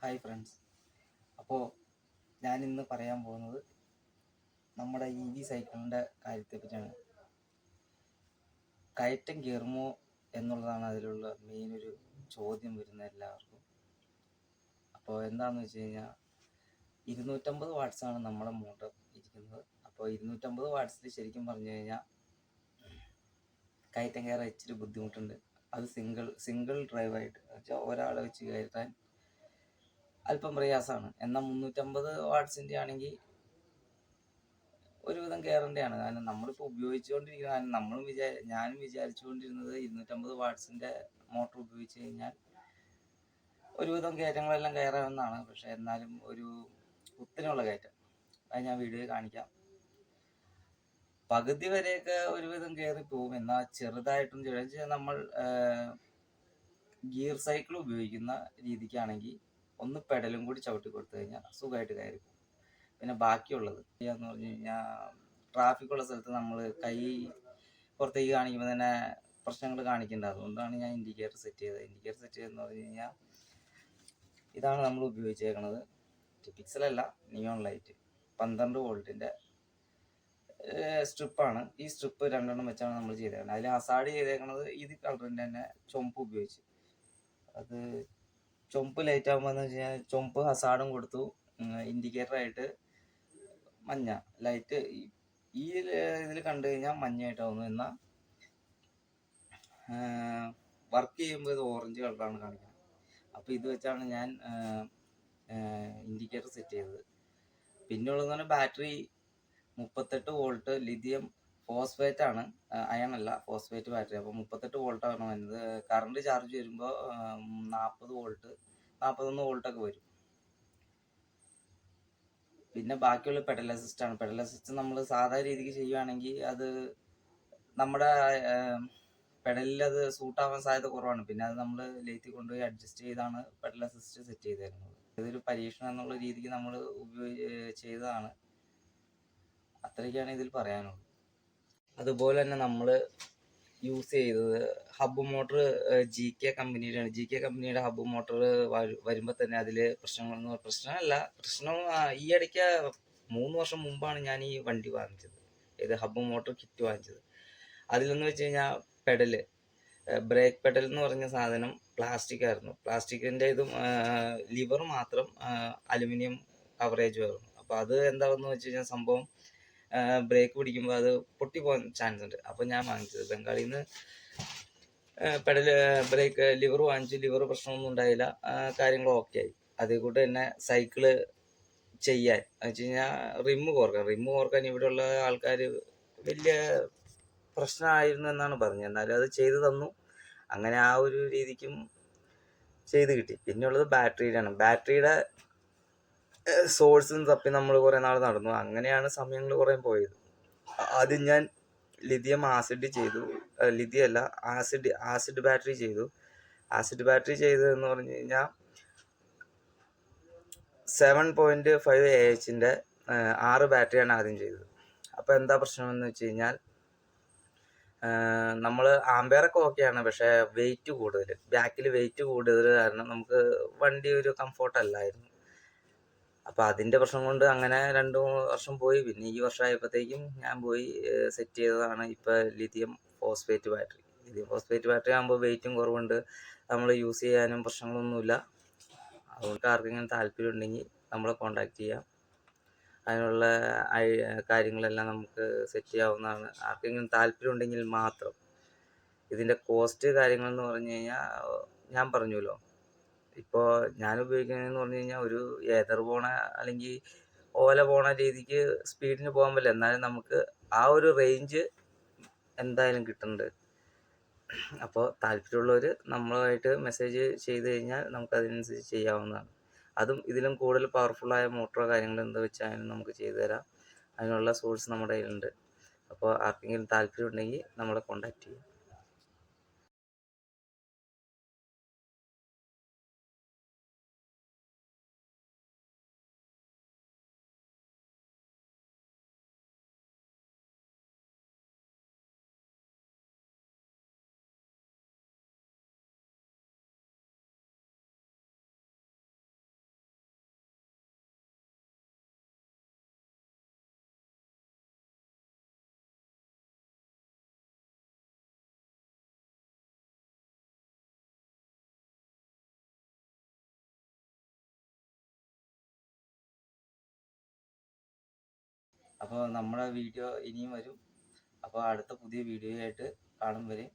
Hi friends. അപ്പോൾ ഞാനിന്ന് പറയാൻ പോകുന്നത് നമ്മുടെ EV സൈക്കിളിൻ്റെ കാര്യത്തെ പറ്റിയാണ്. കയറ്റം കയറുമോ എന്നുള്ളതാണ് അതിലുള്ള മെയിൻ ഒരു ചോദ്യം വരുന്ന എല്ലാവർക്കും. അപ്പോൾ എന്താണെന്ന് വെച്ച് കഴിഞ്ഞാൽ 250 വാട്ട്സാണ് നമ്മുടെ മോട്ടർ ഇരിക്കുന്നത്. അപ്പോൾ 250 വാട്ട്സിൽ ശരിക്കും പറഞ്ഞു കഴിഞ്ഞാൽ കയറ്റം കയറാൻ ഇച്ചിരി ബുദ്ധിമുട്ടുണ്ട്. അത് സിംഗിൾ ഡ്രൈവായിട്ട് വെച്ചാൽ ഒരാളെ വെച്ച് കയറ്റാൻ അല്പം പ്രയാസമാണ്. എന്നാൽ 350 വാട്ട്സിൻ്റെ ആണെങ്കിൽ ഒരുവിധം കയറേണ്ടതാണ്. കാരണം നമ്മളിപ്പോൾ ഉപയോഗിച്ചുകൊണ്ടിരിക്കുന്ന ഞാനും വിചാരിച്ചുകൊണ്ടിരുന്നത് 250 വാട്ട്സിൻ്റെ മോട്ടർ ഉപയോഗിച്ച് കഴിഞ്ഞാൽ ഒരുവിധം കയറ്റങ്ങളെല്ലാം കയറാമെന്നാണ്. പക്ഷേ എന്നാലും ഒരു കുത്തിനുള്ള കയറ്റം അത് ഞാൻ വീഡിയോയിൽ കാണിക്കാം. പകുതി വരെയൊക്കെ ഒരുവിധം കയറി പോകും. എന്നാൽ ചെറുതായിട്ടും നമ്മൾ ഗിയർ സൈക്കിൾ ഉപയോഗിക്കുന്ന രീതിക്കാണെങ്കിൽ ഒന്ന് പെഡലും കൂടി ചവിട്ടി കൊടുത്തു കഴിഞ്ഞാൽ സുഖമായിട്ട് കയറി പോകും. പിന്നെ ബാക്കിയുള്ളത് എന്ന് പറഞ്ഞു കഴിഞ്ഞാൽ ട്രാഫിക്കുള്ള സ്ഥലത്ത് നമ്മൾ കൈ പുറത്തേക്ക് കാണിക്കുമ്പോൾ തന്നെ പ്രശ്നങ്ങൾ കാണിക്കേണ്ടത്. അതുകൊണ്ടാണ് ഞാൻ ഇൻഡിക്കേറ്റർ സെറ്റ് ചെയ്തതെന്ന് പറഞ്ഞു കഴിഞ്ഞാൽ ഇതാണ് നമ്മൾ ഉപയോഗിച്ചേക്കുന്നത്. പിക്സലല്ല, നിയോൺ ലൈറ്റ് 12 വോൾട്ടിൻ്റെ സ്ട്രിപ്പാണ്. ഈ സ്ട്രിപ്പ് 2 വെച്ചാണ് നമ്മൾ ചെയ്തേക്കുന്നത്. അതിൽ ഹസാഡ് ചെയ്തേക്കുന്നത് ഇത് കളറിൻ്റെ തന്നെ ചുമപ്പ് ഉപയോഗിച്ച്. അത് ചുമപ്പ് ലൈറ്റ് ആകുമ്പോൾ എന്ന് വെച്ച് കഴിഞ്ഞാൽ ചുമപ്പ് ഹസാഡും കൊടുത്തു, ഇൻഡിക്കേറ്ററായിട്ട് മഞ്ഞ ലൈറ്റ് ഈ ഇതിൽ കണ്ടു കഴിഞ്ഞാൽ മഞ്ഞയായിട്ടാവുന്നു. എന്നാൽ വർക്ക് ചെയ്യുമ്പോൾ ഇത് ഓറഞ്ച് കളറാണ് കാണിക്കുന്നത്. അപ്പോൾ ഇത് വെച്ചാണ് ഞാൻ ഇൻഡിക്കേറ്റർ സെറ്റ് ചെയ്തത്. പിന്നെ ഉള്ളതെന്ന് പറഞ്ഞാൽ ബാറ്ററി 38 വോൾട്ട് ലിഥിയം ഫോസ്ഫേറ്റ് ആണ്, അയൺ അല്ല, ഫോസ്ഫേറ്റ് ബാറ്ററി. അപ്പോൾ 38 വോൾട്ടാണ് വരുന്നത്. കറണ്ട് ചാർജ് വരുമ്പോൾ 40 വോൾട്ട് 41 വോൾട്ടൊക്കെ വരും. പിന്നെ ബാക്കിയുള്ള പെഡൽ അസിസ്റ്റ് ആണ്. പെഡൽ അസിസ്റ്റ് നമ്മൾ സാധാ രീതിക്ക് ചെയ്യുകയാണെങ്കിൽ അത് നമ്മുടെ പെഡലിൽ അത് സൂട്ടാവാൻ സാധ്യത കുറവാണ്. പിന്നെ അത് നമ്മൾ ലേത്തിൽ കൊണ്ടുപോയി അഡ്ജസ്റ്റ് ചെയ്താണ് പെഡൽ അസിസ്റ്റ് സെറ്റ് ചെയ്തേക്കുന്നത്. ഇതൊരു പരീക്ഷണം എന്നുള്ള രീതിക്ക് നമ്മൾ ചെയ്തതാണ്. അത്രയ്ക്കാണ് ഇതിൽ പറയാനുള്ളത്. അതുപോലെ തന്നെ നമ്മൾ യൂസ് ചെയ്തത് ഹബ്ബ് മോട്ടർ GK കമ്പനിയുടെയാണ്. GK കമ്പനിയുടെ ഹബ്ബ് മോട്ടർ വരുമ്പോൾ തന്നെ അതിൽ പ്രശ്നം ഈ ഇടയ്ക്ക് 3 വർഷം മുമ്പാണ് ഞാൻ ഈ വണ്ടി വാങ്ങിച്ചത്. ഇത് ഹബ്ബ് മോട്ടർ കിറ്റ് വാങ്ങിച്ചത്. അതിലെന്ന് വെച്ച് കഴിഞ്ഞാൽ പെഡല്, ബ്രേക്ക് പെഡൽ എന്ന് പറഞ്ഞ സാധനം പ്ലാസ്റ്റിക് ആയിരുന്നു. പ്ലാസ്റ്റിക്കിൻ്റെ ഇതും ലിവർ മാത്രം അലുമിനിയം കവറേജ് ആയിരുന്നു. അപ്പോൾ അത് എന്താണെന്ന് വെച്ച് കഴിഞ്ഞാൽ സംഭവം ബ്രേക്ക് പിടിക്കുമ്പോൾ അത് പൊട്ടിപ്പോകാൻ ചാൻസ് ഉണ്ട്. അപ്പോൾ ഞാൻ വാങ്ങിച്ചത് ബംഗാളിൽ നിന്ന് ബ്രേക്ക് ലിവർ വാങ്ങിച്ചു. ലിവർ പ്രശ്നമൊന്നും ഉണ്ടായില്ല, കാര്യങ്ങൾ ഓക്കെ ആയി. അതേക്കൂട്ട് തന്നെ സൈക്കിള് ചെയ്യാൻ വെച്ച് കഴിഞ്ഞാൽ റിമ്മ് കോർക്കാൻ ഇവിടെയുള്ള ആൾക്കാർ വലിയ പ്രശ്നമായിരുന്നു എന്നാണ് പറഞ്ഞത്. എന്നാലും അത് ചെയ്തു തന്നു. അങ്ങനെ ആ ഒരു രീതിക്കും ചെയ്ത് കിട്ടി. പിന്നെയുള്ളത് ബാറ്ററിയുടെ സോഴ്സും തപ്പി നമ്മൾ കുറേ നാൾ നടന്നു. അങ്ങനെയാണ് സമയങ്ങൾ കുറേ പോയത്. ആദ്യം ഞാൻ ലിഥിയം ആസിഡ് ചെയ്തു, ലിഥിയം അല്ല ആസിഡ് ബാറ്ററി ചെയ്തു. ആസിഡ് ബാറ്ററി ചെയ്തതെന്ന് പറഞ്ഞു കഴിഞ്ഞാൽ 7.5 AHൻ്റെ 6 ബാറ്ററിയാണ് ആദ്യം ചെയ്തത്. അപ്പോൾ എന്താ പ്രശ്നമെന്ന് വെച്ച് കഴിഞ്ഞാൽ നമ്മൾ ആമ്പയറൊക്കെ ഓക്കെയാണ്, പക്ഷേ വെയിറ്റ് കൂടുതൽ, ബാക്കിൽ വെയിറ്റ് കൂടുതൽ കാരണം നമുക്ക് വണ്ടി ഒരു കംഫോർട്ടല്ലായിരുന്നു. അപ്പോൾ അതിൻ്റെ പ്രശ്നം കൊണ്ട് അങ്ങനെ 2 വർഷം പോയി. പിന്നെ ഈ വർഷമായപ്പോഴത്തേക്കും ഞാൻ പോയി സെറ്റ് ചെയ്തതാണ് ഇപ്പോൾ ലിഥിയം ഫോസ്ഫേറ്റ് ബാറ്ററി ആകുമ്പോൾ വെയിറ്റും കുറവുണ്ട്, നമ്മൾ യൂസ് ചെയ്യാനും പ്രശ്നങ്ങളൊന്നുമില്ല. അതുകൊണ്ട് ആർക്കെങ്കിലും താല്പര്യം ഉണ്ടെങ്കിൽ നമ്മളെ കോൺടാക്റ്റ് ചെയ്യാം. അതിനുള്ള കാര്യങ്ങളെല്ലാം നമുക്ക് സെറ്റ് ചെയ്യാവുന്നതാണ്. ആർക്കെങ്കിലും താല്പര്യം ഉണ്ടെങ്കിൽ മാത്രം. ഇതിൻ്റെ കോസ്റ്റ് കാര്യങ്ങളെന്ന് പറഞ്ഞു കഴിഞ്ഞാൽ ഞാൻ പറഞ്ഞല്ലോ, ഇപ്പോൾ ഞാൻ ഉപയോഗിക്കുന്നതെന്ന് പറഞ്ഞു കഴിഞ്ഞാൽ ഒരു ഏതർ പോണ അല്ലെങ്കിൽ ഓല പോണ രീതിക്ക് സ്പീഡിന് പോകാൻ പറ്റില്ല. എന്നാലും നമുക്ക് ആ ഒരു റേഞ്ച് എന്തായാലും കിട്ടുന്നുണ്ട്. അപ്പോൾ താല്പര്യമുള്ളവർ നമ്മളുമായിട്ട് മെസ്സേജ് ചെയ്ത് കഴിഞ്ഞാൽ നമുക്കതിനനുസരിച്ച് ചെയ്യാവുന്നതാണ്. അതും ഇതിലും കൂടുതൽ പവർഫുള്ളായ മോട്ടറോ കാര്യങ്ങളോ എന്താ വെച്ചാലും നമുക്ക് ചെയ്തു തരാം. അതിനുള്ള സോഴ്സ് നമ്മുടെ കയ്യിലുണ്ട്. അപ്പോൾ ആർക്കെങ്കിലും താല്പര്യം ഉണ്ടെങ്കിൽ നമ്മളെ കോൺടാക്റ്റ് ചെയ്യാം. അപ്പോൾ നമ്മുടെ വീഡിയോ ഇനിയും വരും. അപ്പോൾ അടുത്ത പുതിയ വീഡിയോ ആയിട്ട് കാണും വരെ